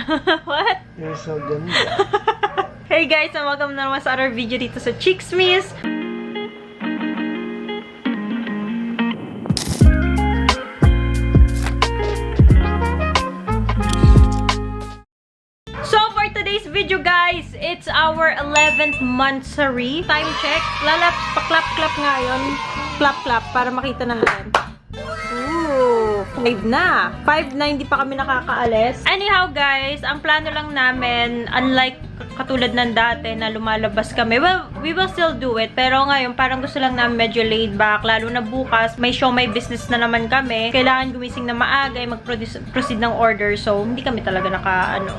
What? You're so ganda. Hey guys, welcome na naman sa other video dito sa Chicksmiss. So for today's video guys, it's our 11th monthsary. Time check. Lalaps, pa-clap-clap ngayon. Clap-clap para makita natin. Ooh, 5 na. 5 na hindi pa kami nakakaalis. Anyhow guys, ang plano lang namin, unlike katulad ng dati na lumalabas kami, well, we will still do it. Pero ngayon, parang gusto lang namin medyo laid back. Lalo na bukas, may show, may business na naman kami. Kailangan gumising na maaga, mag-proceed ng order. So, hindi kami talaga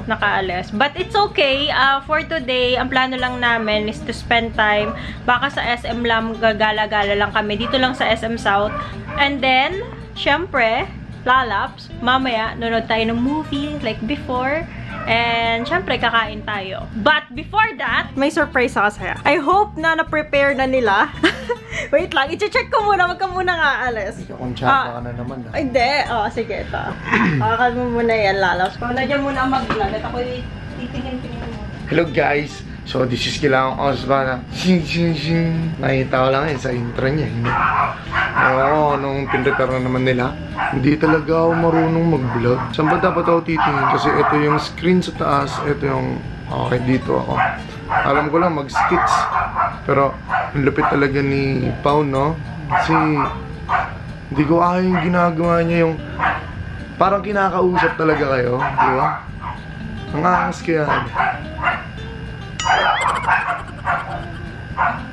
nakaalis. But it's okay. For today, ang plano lang namin is to spend time. Baka sa SM lang, gagala-gala lang kami. Dito lang sa SM South. And then, syempre, lalaps, mamaya, nunod tayo ng movie like before. And, syempre, kakain tayo. But, before that, may surprise ako sa'yo. I hope na na-prepare na nila. Wait lang, i-check ko muna. Wag ka muna nga alis. Kung tsaka ka na naman. Hindi. Sige, ito. Kakal mo muna yan, lalaps. Kung na dyan muna mag-vlog at ako titingin-tingin mo. Hello guys! So, this is kailangan ko na sing. Nakita ko lang sa intro niya. Oo, nung pinrepare na naman nila, hindi talaga ako marunong mag-vlog. Saan ba dapat ako titingin? Kasi ito yung screen sa taas, ito yung... Okay, dito ako. Alam ko lang mag-skits. Pero, ang lupit talaga ni Pao, no? Kasi, hindi ko ayaw yung ginagawa niya yung... Parang kinakausap talaga kayo, di ba? Ang angas kaya.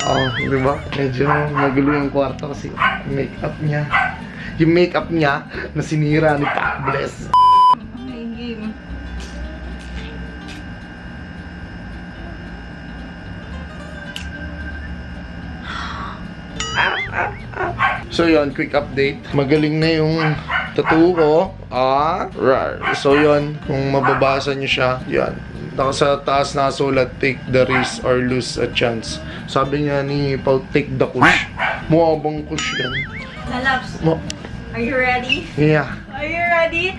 Oh, di ba? Medyo magulo yung kwarto kasi yung makeup niya na sinira ni Pat Bless. May game. So yun, quick update. Magaling na yung tattoo ko. So yun, kung mababasa niyo siya, yan. Sa taas nakasulat, take the risk or lose a chance. Sabi niya ni Pao, take the kush. Mukha bang kush yan? Lalaps, are you ready? Yeah. Are you ready?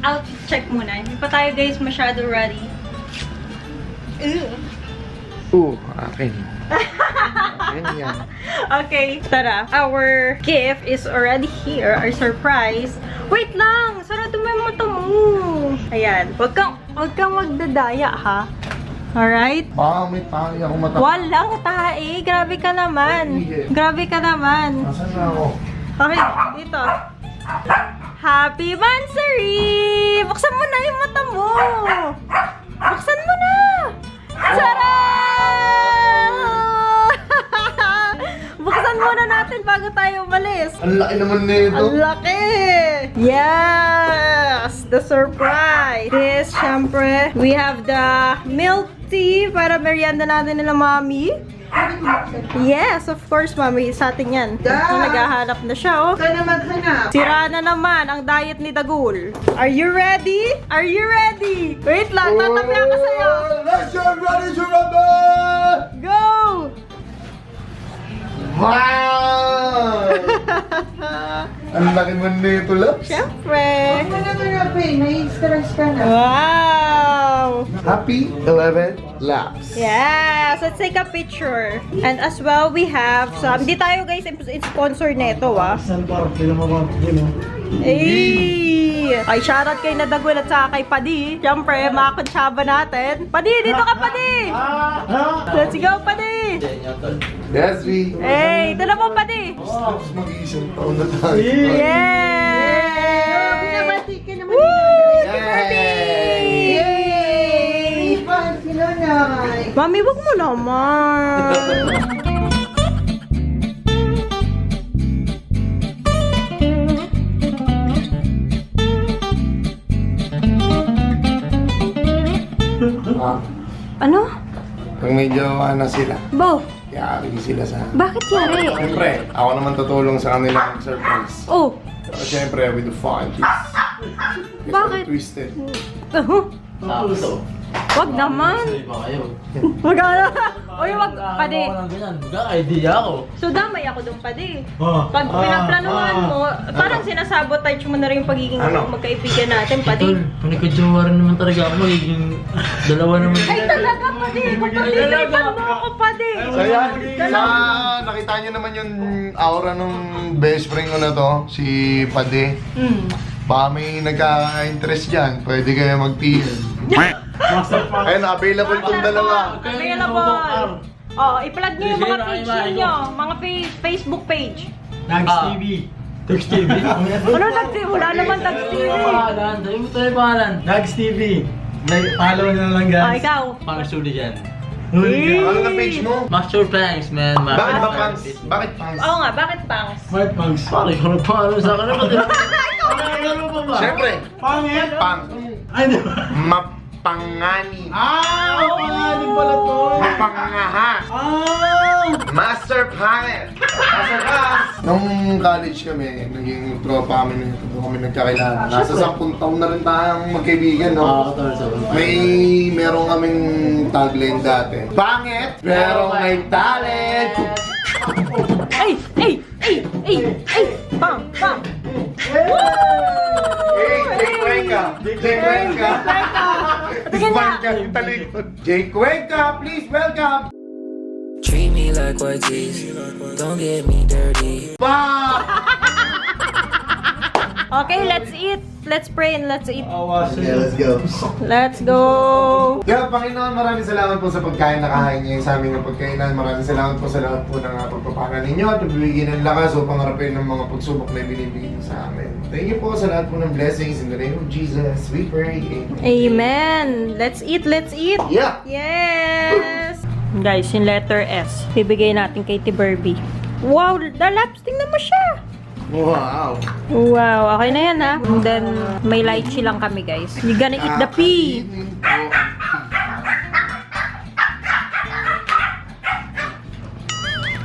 Outfit check muna. Hindi pa tayo guys masyado ready. Akin. Akin yan. Okay, tara. Our gift is already here. Our surprise. Wait lang! Sarado mo yung mata mo. Ayan. Huwag kang magdadaya, ha? Alright? Baka may tayo ako mata. Walang tae. Grabe ka naman. Grabe ka naman. Nasaan na ako? Okay, dito. Happy Monthsary! Buksan mo na yung mata mo. Buksan mo na! Sarap! Buksan muna natin bago tayo umalis. Ang laki naman nito. Ang laki! Yes! The surprise! This, syempre, we have the milk tea para merienda natin nila mami. Yes, of course, mami. Sa atin yan. Kung naghahanap na siya, oh. Saan na maghanap? Sira na naman ang diet ni Dagul. Are you ready? Are you ready? Wait lang, tatabi ako sa'yo. Let's get ready to rumble! Go! Wow! Ang laki man nito, Laps. Siyempre. Huwag mo naman napin, may stress ka na. Wow! Happy 11 laps. Yes! Let's take a picture. And as well, we have some... Hindi tayo guys sponsor neto, ah. Hey! Ay, shoutout kay Nadagul at saka kay Padi. Siyempre, mga konsyaba natin. Padi, dito ka, Padi! Let's go, Padi! Yes, V. Hey, ito na po, Padi! Laps, mag-iisang taon na tayo. Yay! Binabati ka naman Woo! nila. Yay! Yay! Iban, sinunay. Mami, wag mo naman. Ano? Pag may jowa na sila, Bo, yari sila sa... bakit yari? Siyempre, ako naman tutulong sa kanila mag-surprise. Oh, Pero siyempre, with the fun kiss. Bakit? Twisted. uh-huh. Sakto. Wag naman. Sorry ba kayo? Wag na. Uy, wag. Pade. Ako lang ganyan. Magka-idea ako. So, damay ako doon, pade. Ah, Pag pinaplanuhan mo, parang sinasabotage mo na rin yung pagiging Ano? magkaibigan natin, Tol, pade. panigka-jowa rin naman talaga ako. Magiging dalawa naman. Ay, talaga, pade. Kapatilipan mo ako, pade. So yan, nakita niyo naman yung aura nung best friend ko na to, si Pade. Baka may nagka-interest dyan, pwede kayo mag-PM. Ayun, available tong dalawa. Available. Oh, i-plug nyo yung mga Sige, page nakaiba, ninyo. Mga Facebook page. Nags TV. Nags TV. Ano Nags TV? Wala naman Nags TV. Pangalan. Sabi mo tayo pangalan. Nags TV. Follow na lang guys. Oh, ikaw. Para suli dyan. Ano na page mo? Master Pranks, man. Bakit ba pangs? Bakit pangs? Oo nga, bakit pangs? Smart Punks. Bakit ko nagpangalan sa akin? Ano ba ba? Siyempre, Pangit? pang. Ay, di ba? Mapangani. Pangalan pala to. Mapangaha. Master Pangit. Master Pangs. Nung college kami, naging tropa kami nito. Doon kami nagkakilala. Nasa 10 taon na rin tayong magkaibigan, no? Meron kaming tagline dati. Pangit, pero may talent. Ay! Ay! Ay! Ay! Ay! Pang! Pang! Hey, Jake Cuenca! Jake Cuenca! Tingnan niya. Ispan ka, talikod. Jake Cuenca, please welcome! Treat me like white tees, don't get me dirty. Wow! Okay, let's eat. Let's pray and let's eat. Okay, let's go. Let's go! Kaya Panginoon, maraming salamat po sa pagkain na kahain niyo sa aming pagkainan. Maraming salamat po sa lahat po ng pagpapakanan ninyo at pagbibigyan ng lakas upang harapin ng mga pagsubok na binibigay niyo sa amin. Thank you po sa lahat po ng blessings. In the name of Jesus, we pray. Amen. Amen! Let's eat, let's eat! Yeah! Yes! Guys, yung letter S. Bibigay natin kay Tiberby. Wow! Dalaps! Tingnan mo siya! Wow! Wow! Okay na yan ha. And then, may lychee lang kami guys. You gonna eat the pea! Kakainin po ang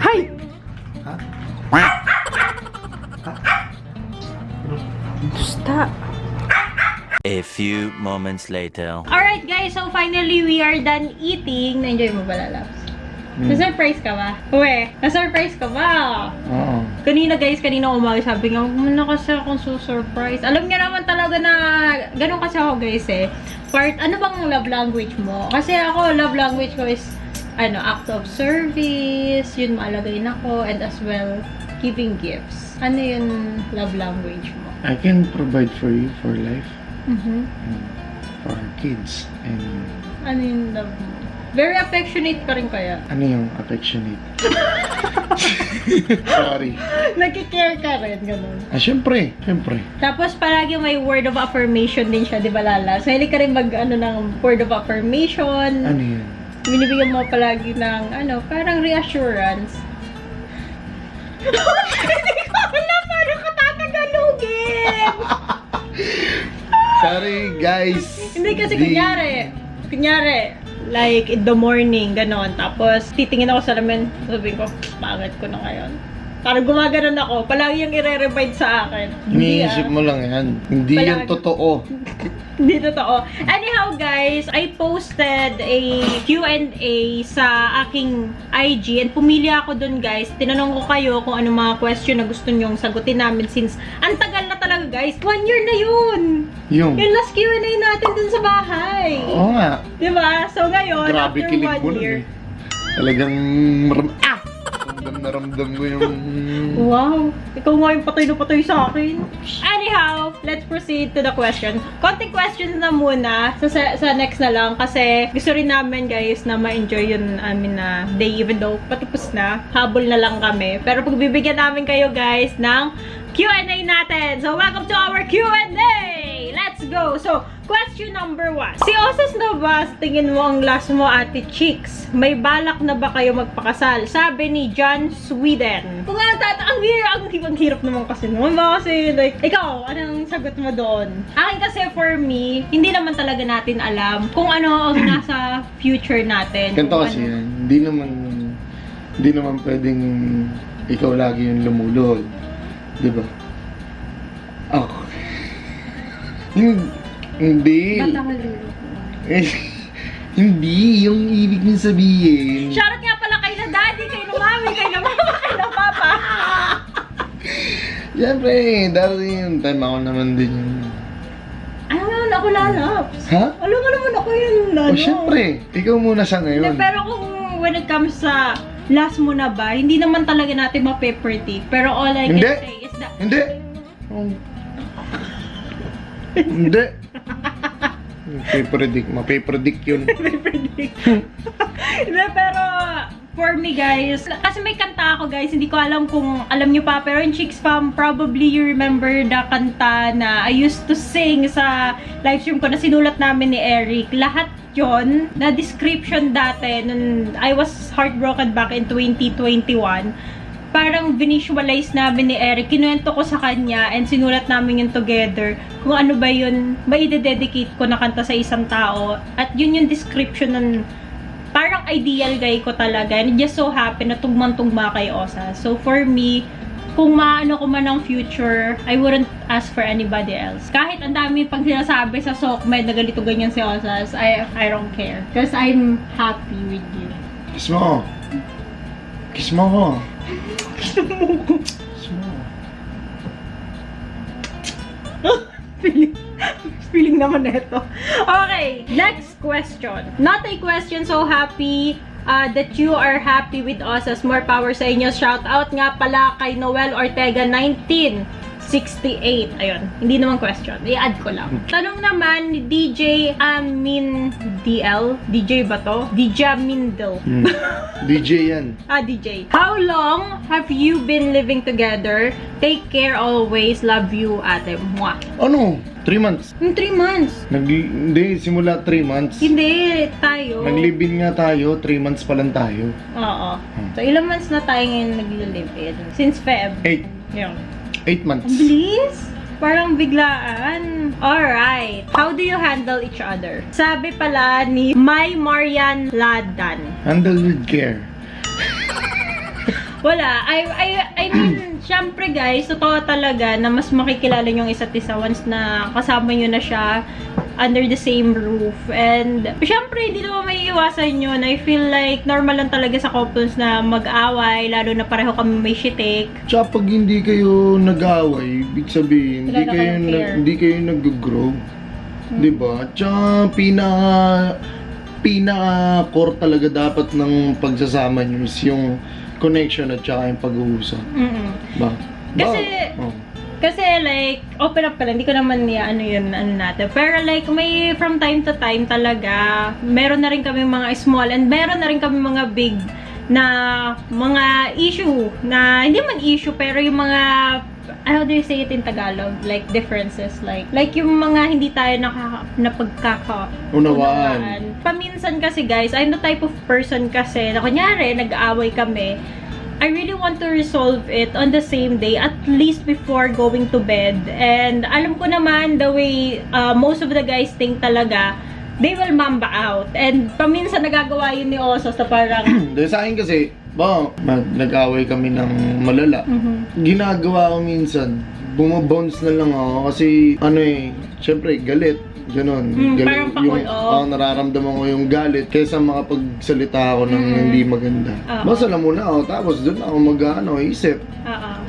Hay! Ha? Basta! A few moments later. Alright guys, so finally we are done eating. Na-enjoy mo ba, Lalaps? Na-surprise ka ba? Uwe, na-surprise ka ba? Oo. Kanina guys, kanina umaga sabi nga, muna kasi akong surprise. Alam niya naman talaga na, ganun kasi ako guys eh. Ano bang love language mo? Kasi ako, love language ko is, act of service, yun maalagayin ako, and as well, giving gifts. Ano yun love language mo? I can provide for you for life, for our kids, and Ano yung love mo? Very affectionate ka rin kaya? ano yung affectionate? Sorry. Nagkikare ka rin, ganun. Syempre. Tapos palagi may word of affirmation din siya, di ba Lala? So, hindi ka rin ng word of affirmation. Ano yun? Binibigyan mo palagi ng, parang reassurance. Hindi ko alam paano ko tatagalogin! Sorry, guys. Hindi kasi kunyari, like in the morning, ganon. Tapos, titingin ako sa lamin, sabihin ko, pangit ko na ngayon. Parang gumaganon ako, palagi yung i-re-remind sa akin. Iniisip mo lang yan. Hindi yan Palagi. totoo. Hindi totoo. Anyhow guys, I posted a Q&A sa aking IG and pumili ako dun guys. Tinanong ko kayo kung ano mga question na gusto nyong sagutin namin since ang tagal na talaga guys. 1 year na yun! Yung Yung last Q&A natin dun sa bahay. Oo nga. Diba? So ngayon, Grabe after kilig 1 mo nun year. eh. Talagang ramdam na ramdam ko yung... Wow! Ikaw nga yung patay na patay sa akin. Anyhow, let's proceed to the question. Konting questions na muna. Sa next na lang. Kasi gusto rin namin guys na ma-enjoy yun amin na day even though patapos na. Habol na lang kami. Pero pagbibigyan namin kayo guys ng Q&A natin. So, welcome to our Q&A! Let's go! So, question number 1. Si Osas na ba, tingin mo ang last mo, Ate Chicks? May balak na ba kayo magpakasal? Sabi ni John Sweden. Kung ang hirap naman kasi naman ba kasi, like, ikaw, anong sagot mo doon? Akin kasi for me, hindi naman talaga natin alam kung ano ang nasa future natin. Ganito Kung kasi ano. yan. Hindi naman pwedeng ikaw lagi yung lumulod. Diba? Ako. Hindi. Ba't ako luloko? Hindi, yung ibig niya sabihin. Shoutout nga pala kay na daddy, kay na mami, kay na mama, kay na papa. Siyempre, darating yung time ako naman din yung... Ano naman ako lalaps? Ha? Alam mo naman ako yun lalo. O syempre, ikaw muna sa Hindi, ngayon. pero kung when it comes sa last mo na ba, hindi naman talaga natin ma-predict. Pero all I can Hindi. say is that... Hindi! Hindi! Mapipredict yun. Hindi, pero for me guys, kasi may kanta ako guys, hindi ko alam kung alam nyo pa, pero in Chicks Fam, probably you remember the kanta na I used to sing sa live stream ko na sinulat namin ni Eric. Lahat yon na description dati nung I was heartbroken back in 2021. Parang visualize namin ni Eric, kinuwento ko sa kanya and sinulat namin yun together kung ano ba yun, maide-dedicate ko na kanta sa isang tao. At yun yung description ng parang ideal guy ko talaga. And just so happy na tugmang-tugma kay Osa. So for me, kung maano ko man ng future, I wouldn't ask for anybody else. Kahit ang dami pag sinasabi sa SOCMED na ganito ganyan si Osas, I don't care. Because I'm happy with you. Kiss mo. Kiss mo ko. Kiss mo. Feeling naman neto. Okay, next question. Not a question, so happy that you are happy with us. As more power sa inyo. Shout out nga pala kay Noel Ortega 1968. Ayun, hindi naman question. I-add ko lang. Tanong naman ni DJ Amin DL. DJ ba to? DJ Mindel. DJ yan. DJ. How long have you been living together? Take care always. Love you, ate. Mwah. Ano? 3 months. Yung 3 months. Hindi, simula 3 months. Hindi, tayo. Nag-live-in nga tayo, 3 months pa lang tayo. Oo. So, ilang months na tayo ngayon nag-live-in? Since Feb. 8. Yun. 8 months. Ang bilis! Parang biglaan. Alright. How do you handle each other? Sabi pala ni May Marian Ladan. Handle with care. Wala. I mean, syempre guys, totoo talaga na mas makikilala nyo yung isa't isa once na kasama nyo na siya under the same roof. And, syempre, hindi naman may iwasan yun. I feel like normal lang talaga sa couples na mag-away, lalo na pareho kami may shitik. Tsaka pag hindi kayo nag-away, ibig sabihin, Wala na kayong care. hindi kayo nag-grow. Diba? Tsaka pinaka-core talaga dapat ng pagsasama nyo is yung connection at tsaka yung pag-uusap. Ba? Kasi like, open up pala, hindi ko naman ano natin. Pero like, may from time to time talaga, meron na rin kami mga small and meron na rin kami mga big na mga issue na, hindi man issue, pero yung mga, how do you say it in Tagalog? Like, differences. Like yung mga hindi tayo Unawaan. Paminsan kasi guys, I'm the type of person kasi na kunyari, nag-aaway kami, I really want to resolve it on the same day, at least before going to bed. And alam ko naman, the way most of the guys think talaga, they will mamba out. And paminsan nagagawa yun ni Osos na parang... Dahil sa akin kasi, nag-away kami ng malala. Ginagawa ko minsan, bumabounce na lang ako kasi, syempre, galit. Ganon. Parang pa-cool off. Nararamdaman ko yung galit kaysa makapagsalita ako ng hindi maganda. Basta lang muna ako, tapos doon ako isip.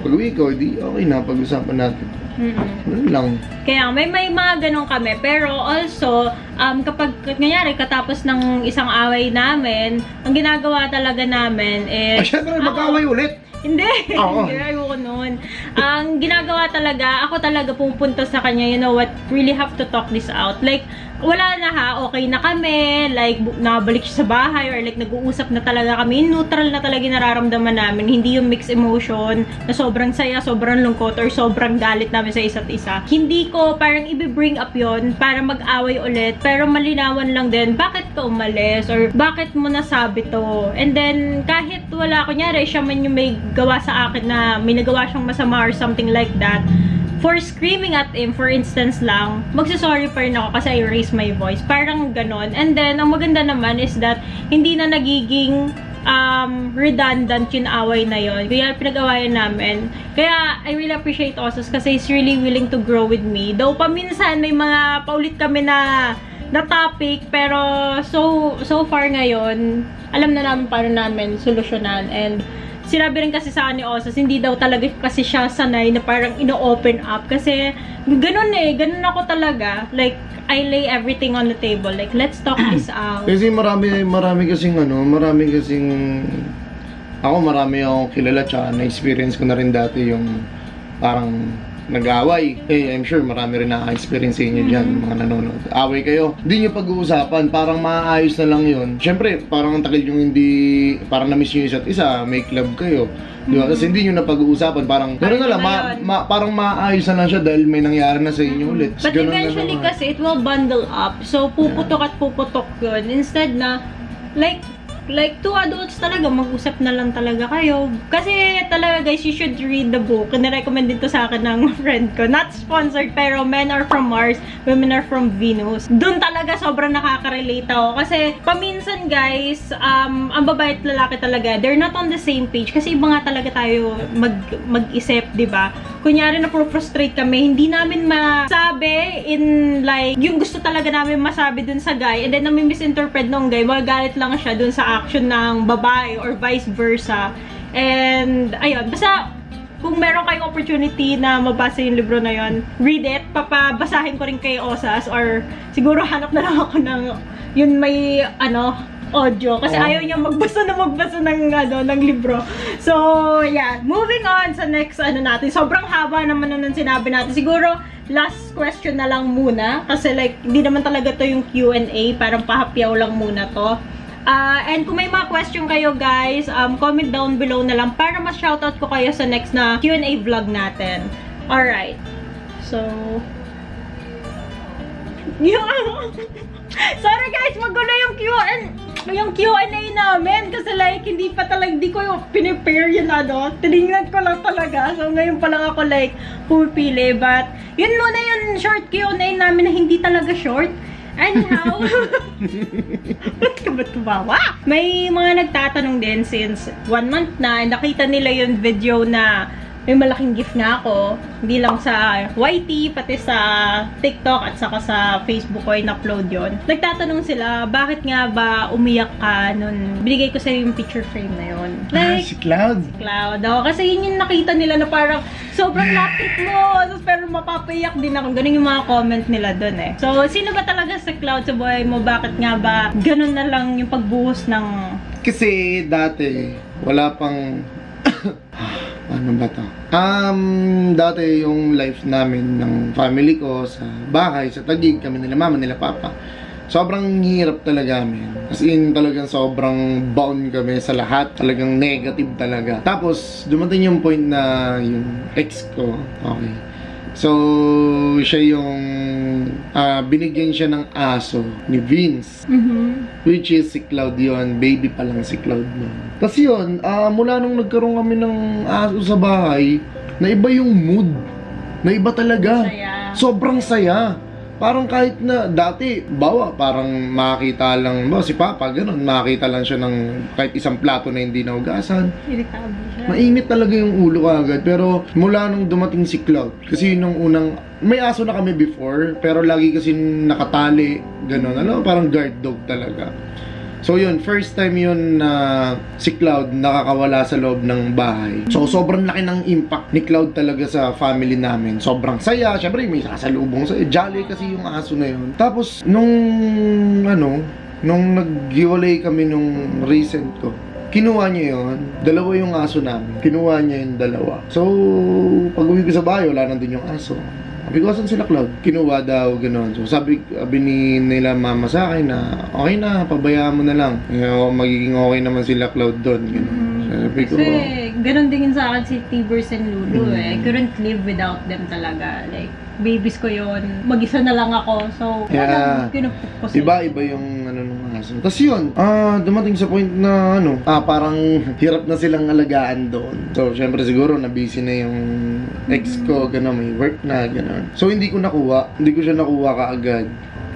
Pag-uwi ko, di okay na, pag-usapan natin. Ganun lang. Kaya may mga ganun kami. Pero also, kapag nangyari, katapos ng isang away namin, ang ginagawa talaga namin is... Syempre, mag-away ulit! Hindi. Oo. Hindi, ayoko nun. Ang ginagawa talaga, ako talaga pupunta sa kanya, you know what, really have to talk this out. Like, wala na ha, okay na kami, like, nakabalik siya sa bahay, or like, nag-uusap na talaga kami, neutral na talaga yung nararamdaman namin, hindi yung mixed emotion, na sobrang saya, sobrang lungkot, or sobrang galit namin sa isa't isa. Hindi ko parang i-bring up yon para mag-away ulit, pero malinawan lang din, bakit ka umalis, or bakit mo nasabi to. And then, kahit wala, kunyari, siya man yung may gawa sa akin na may nagawa siyang masama or something like that, for screaming at him, for instance lang, magsasorry pa rin ako kasi I raised my voice. Parang ganon. And then, ang maganda naman is that, hindi na nagiging redundant yung away na yon. Kaya pinag-awayan namin. Kaya, I really appreciate Osos kasi he's really willing to grow with me. Though, paminsan, may mga paulit kami na na topic, pero so far ngayon, alam na namin paano namin solusyonan. And sinabi rin kasi sa akin ni Osas, hindi daw talaga kasi siya sanay na parang ino-open up. Kasi ganun ako talaga. Like, I lay everything on the table. Like, let's talk this out. Kasi marami kasing marami akong kilala, tsaka na-experience ko na rin dati yung parang nag-away. I'm sure marami rin na-experience sa inyo dyan, mga nanonood. Away kayo, hindi nyo pag-uusapan, parang maayos na lang yun. Siyempre, parang ang tagal yung hindi, parang na-miss nyo isa't isa, may club kayo. Di ba? Kasi hindi nyo na pag-uusapan, parang gano'n na lang, parang maayos na lang siya dahil may nangyari na sa inyo ulit. But Ganun eventually na naman. kasi, it will bundle up. So, puputok at puputok yun. Instead na, like two adults talaga, mag-usap na lang talaga kayo. Kasi talaga guys, you should read the book. Nirecommend dito sa akin ng friend ko. Not sponsored, pero Men Are From Mars, Women Are From Venus. Doon talaga sobrang nakaka-relate ako. Kasi paminsan guys, ang babae at lalaki talaga, they're not on the same page. Kasi iba nga talaga tayo mag-isip, di ba? Kunyari na frustrate kami, hindi namin masabi in like, yung gusto talaga namin masabi dun sa guy, and then namin misinterpret nung guy, magagalit lang siya dun sa action ng babae or vice versa. And ayun, basta kung meron kayong opportunity na mabasa yung libro na yun, read it. Papabasahin ko rin kay Osas, or siguro hanap na lang ako ng yun may audio kasi ayaw niya magbasa ng libro. So, yeah, moving on sa next natin. Sobrang haba naman na nung sinabi natin. Siguro last question na lang muna kasi like hindi naman talaga to yung Q&A, parang pahapyaw lang muna to. And kung may mga question kayo guys, comment down below na lang para ma-shoutout ko kayo sa next na Q&A vlog natin. Alright. So, sorry guys, magulo yung Q&A namin kasi like hindi ko yung pinipare yun tinignan ko lang talaga. So ngayon pa lang ako like pumipili, but yun muna yung short Q&A namin na hindi talaga short. Anyhow, ba't ka ba't tumawa? May mga nagtatanong din since 1 month na, nakita nila yung video na may malaking gift na ako. Hindi lang sa YT, pati sa TikTok at saka sa Facebook ko in-upload yun. Nagtatanong sila, bakit nga ba umiyak ka nun binigay ko sa'yo yung picture frame na yun? Like, si Cloud. Cloud. Kasi yun yung nakita nila na parang sobrang lapit mo, pero mapapayak din ako. Ganun yung mga comment nila dun eh. So, sino ba talaga sa Cloud sa buhay mo? Bakit nga ba ganun na lang yung pagbuhos ng... Kasi dati, wala pang... ano ba to? Dati yung life namin ng family ko sa bahay, sa Taguig, kami nila mama, nila papa. Sobrang hirap talaga amin. As in, talagang sobrang bound kami sa lahat. Talagang negative talaga. Tapos, dumating yung point na yung ex ko, okay. So, siya yung binigyan siya ng aso ni Vince. Which is si Cloud yun. Baby pa lang si Cloud nun. Tapos yun, mula nung nagkaroon kami ng aso sa bahay, naiba yung mood. Naiba talaga. Saya. Sobrang saya. Parang kahit na dati, parang makakita lang, si Papa, ganun, makakita lang siya ng kahit isang plato na hindi naugasan. Irritable siya. Mainit talaga yung ulo ko agad. Pero mula nung dumating si Cloud, kasi nung unang, may aso na kami before, pero lagi kasi nakatali, ganun, parang guard dog talaga. So yun, first time yun na si Cloud nakakawala sa loob ng bahay. So sobrang laki ng impact ni Cloud talaga sa family namin. Sobrang saya, syempre may sasalubong sa jolly kasi yung aso na yun. Tapos nung naghiwalay kami nung recent ko, kinuha niya yun, dalawa yung aso namin. Kinuha niya yung dalawa. So pag uwi ko sa bahay, wala nandun yung aso. Sabi ko, saan sila Cloud? Kinuha daw, gano'n. So sabi nila mama sa akin na, okay na, pabayaan mo na lang. Magiging okay naman sila Cloud doon, gano'n. Sabi ko, kasi ganun din sa akin si Tibers and Lulu I couldn't live without them talaga. Like, babies ko yun. Mag-isa na lang ako. So, yeah. Pinupuk ko sila. Iba yung nung aso. Tapos yun, dumating sa point na parang hirap na silang alagaan doon. So, syempre siguro na busy na yung ex ko, gano'n, may work na, gano'n. So, hindi ko siya nakuha kaagad.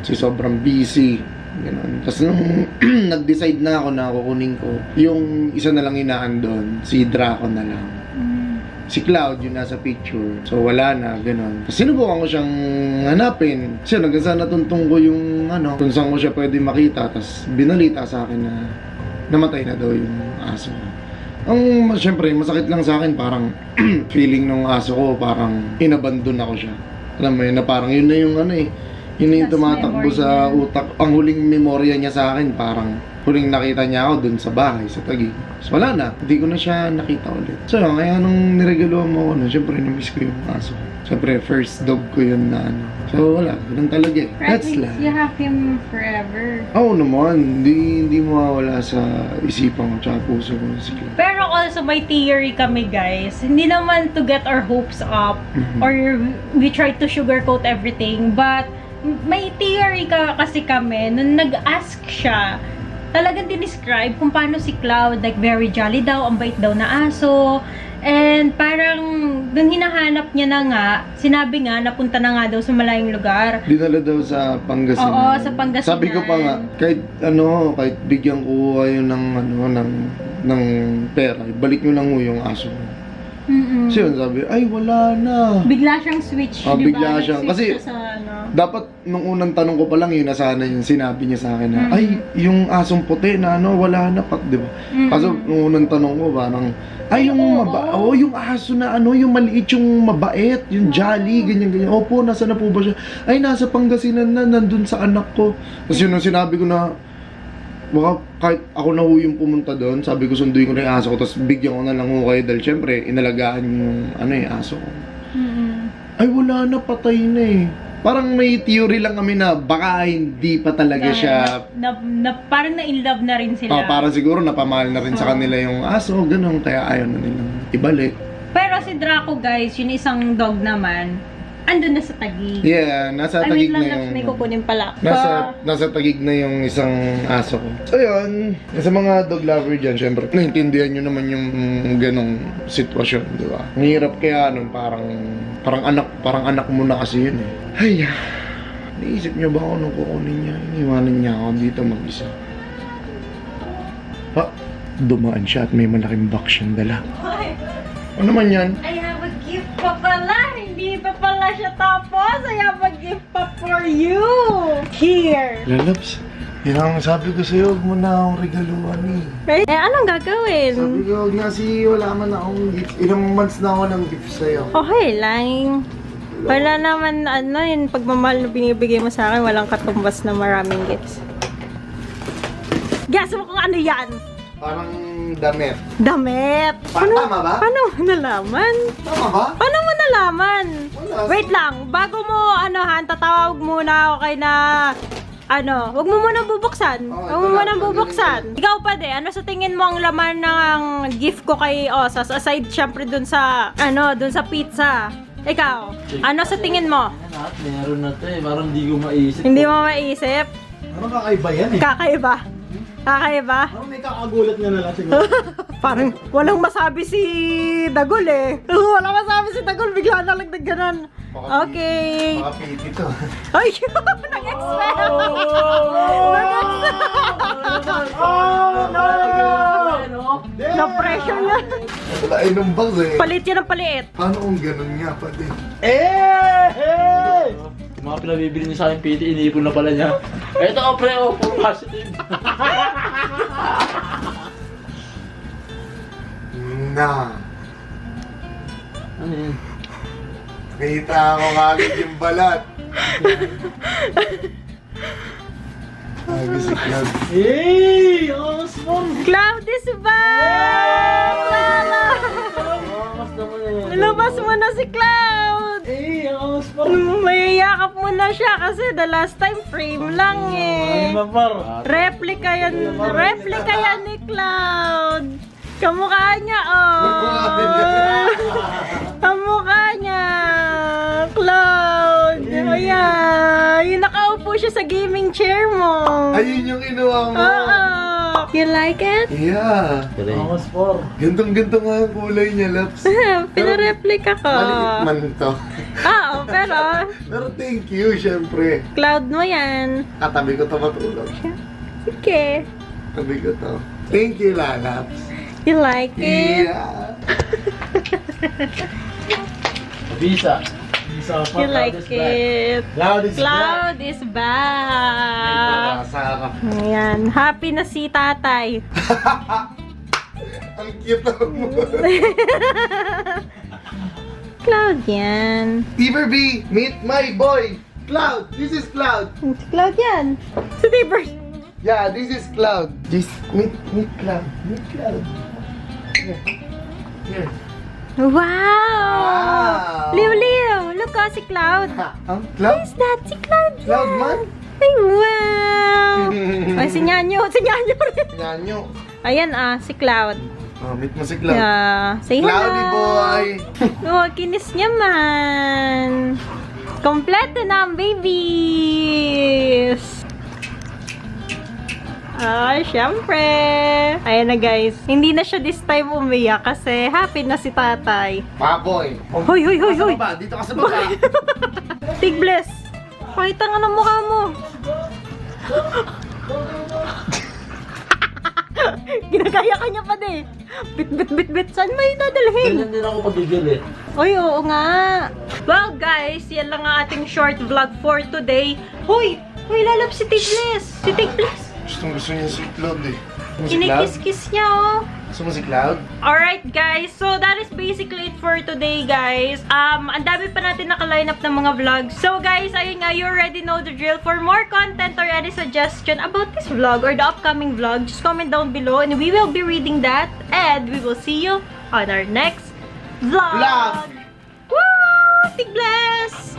So, sobrang busy. Ganun. Tapos nung nag-decide na ako na kukunin ko, yung isa na lang inaan doon, si Draco na lang. si Cloud yung nasa picture. So wala na, ganun. Sinubukan ko siyang hanapin. Kasi hanggang sa natuntong ko yung kung saan ko siya pwede makita. Tapos binalita sa akin na namatay na daw yung aso. Siyempre, masakit lang sa akin, parang feeling ng aso ko, parang inabandon ako siya. Alam mo yun, na parang yun na yung yun na yung tumatakbo sa utak. Ang huling memorya niya sa akin, parang huling nakita niya ako dun sa bahay, sa Taguig. So wala na, hindi ko na siya nakita ulit. So kaya nung niregaluhan mo ako, siyempre namiss ko yung aso. Siyempre, first dog ko yun na So wala, ganun talaga eh. That's life. You have him forever. Oo naman, hindi mawawala sa isipan ko tsaka puso ko si Cloud. Pero also may theory kami guys. Hindi naman to get our hopes up or we try to sugarcoat everything. But may theory kasi kami nung nag-ask siya, talagang dinescribe kung paano si Cloud, like very jolly daw, ang bait daw na aso. And parang dun hinahanap niya na nga, sinabi nga, napunta na nga daw sa malayong lugar. Dinala daw sa Pangasinan. Oo, sa Pangasinan. Sabi ko pa nga, kahit bigyan ko kayo ng pera, balik nyo lang mo yung aso. So yun, sabi, ay wala na. Bigla siyang switch, di ba? Bigla siyang, kasi Nag-switch siya sa dapat nung unang tanong ko pa lang yun, nasana yung sinabi niya sa akin na, ay, yung asong puti na wala na pat, di ba? Kaso nung unang tanong ko, parang, ay, yung yung aso na yung maliit, yung mabait, yung jolly, ganyan. Opo, nasa na po ba siya? Ay, nasa Pangasinan na, nandun sa anak ko. Tapos yun, nung sinabi ko na, baka kahit ako na yung pumunta doon, sabi ko sunduin ko na yung aso ko, tapos bigyan ko na lang ho kayo dahil syempre, inalagaan yung aso ko. Ay, wala na, patay na eh. Parang may theory lang kami na baka hindi pa talaga siya. Parang na-in-love na rin sila. Parang siguro napamahal na rin sa kanila yung aso, ganun, kaya ayaw na nilang ibalik. Pero si Draco guys, yung isang dog naman, andun na sa Taguig. Yeah, nasa Ay, wait Taguig lang, na yung... may kukunin pala. Nasa Taguig na yung isang aso ko. So yun, sa mga dog lover dyan, syempre, naintindihan nyo naman yung ganong sitwasyon, di ba? Ang hirap kaya nun, parang anak mo na kasi yun eh. Ay, naisip nyo ba ako nung kukunin niya? Iniwanan niya ako dito mag-isa. Dumaan siya at may malaking box siyang dala. Ano naman yan? I have a gift pa pala. Hindi pa pala siya tapos. I have a gift pa for you. Here. Lalaps, yun ang sabi ko sa'yo, huwag mo na akong regaluhan eh. Anong gagawin? Sabi ko, huwag na wala man akong gift. Ilang months na ako ng gift sa'yo. Okay lang. Wala naman, yung pagmamahal na binibigay mo sa akin, walang katumbas na maraming gifts. Guess mo kung ano yan? Parang damit. Damit. Tama ba? Paano mo nalaman? Tama ba? Paano mo nalaman? Wala. Wait lang, bago mo, tatawag muna ako kay na, huwag mo muna bubuksan. Huwag mo muna bubuksan. Ikaw pa ano sa tingin mo ang laman ng gift ko kay Osas, aside syempre dun sa, dun sa pizza? Ikaw, ano sa tingin mo? Meron na to eh, parang hindi ko maisip. Hindi mo maisip? Parang kakaiba yan eh. Kakaiba? Kakaiba? Parang may kakagulat nga na lang siguro. Parang walang masabi si Dagol eh. Walang masabi si Dagol, bigla na lang nagganon. Okay. Baka piti to. Ay, nag-expect! Na-pressure na. Wala ay nung box eh. Palit yan ang paliit. Paano kung ganun nga pati? Yung mga pinabibili niya sa akin PT, iniipon na pala niya. Eto ka pre, for positive. Na. Ano yun? Kita ko kagad yung balat. Si Cloud. Hey! Ang small! Cloud is back! Lala! Mas naman eh. Nilabas mo na si Cloud! Hey! Ang small! Mayayakap mo na siya kasi the last time frame lang eh. Ano par? Replika yan ni Cloud. Kamukha niya, oh. Kamukha niya. Cloud. Ayan. Yung nakaupo siya sa gaming chair mo. Ayun yung kinuha mo. Oo. You like it? Yeah. Ang small! Gantong-ganto nga yung kulay niya, Laps. Pinareplika ko. Maliit man to. Oo, pero Pero thank you, syempre. Cloud mo yan. Katabi ko to matulog. Sige. Tabi ko to. Thank you, Lalaps. You like it? Yeah. Visa. Visa pa. You like it. Cloud is Cloud is back. Sarap. Ayan, happy na si tatay. Ang cute mo. Cloud yan. Tiber B, meet my boy. Cloud, this is Cloud. Si Cloud yan. Si Tiber. Yeah, this is Cloud. Meet Cloud. Meet Cloud. Here. Wow! Wow. Liw-liw! Look oh, si Cloud. Ang Cloud? Is that si Cloud? Cloud man? Ay, wow! Ay, si Nyanyo. Si Nyanyo rin. Nyanyo. Ayan si Cloud. Oh, meet mo si Cloud. Yeah. Say hello. Cloudy boy. Oh, kinis niya man. Kompleto na ang babies. Syempre. Ayan na guys. Hindi na siya this time umiyak kasi happy na si tatay. Paboy. Hoy, hoy, hoy, hoy. Dito ka sa baba. Big bless. Pakita nga ng mukha mo. Ginagaya ka niya pa de. Bit. Saan mo yung dadalhin? Ganyan din ako pagigil eh. Uy, oo nga. Well, guys, yan lang ang ating short vlog for today. Hoy, lalap si Tigbless. Si Tigbless. Gusto niya si Cloud eh. Gusto mo si Cloud? Kinikis-kiss niya, oh. Gusto mo si Cloud? Alright, guys. So, that is basically it for today, guys. Ang dami pa natin naka-line up ng mga vlogs. So, guys, ayun nga, you already know the drill. For more content or any suggestion about this vlog or the upcoming vlog, just comment down below and we will be reading that. And we will see you on our next vlog. Vlog! Woo! Tig bless!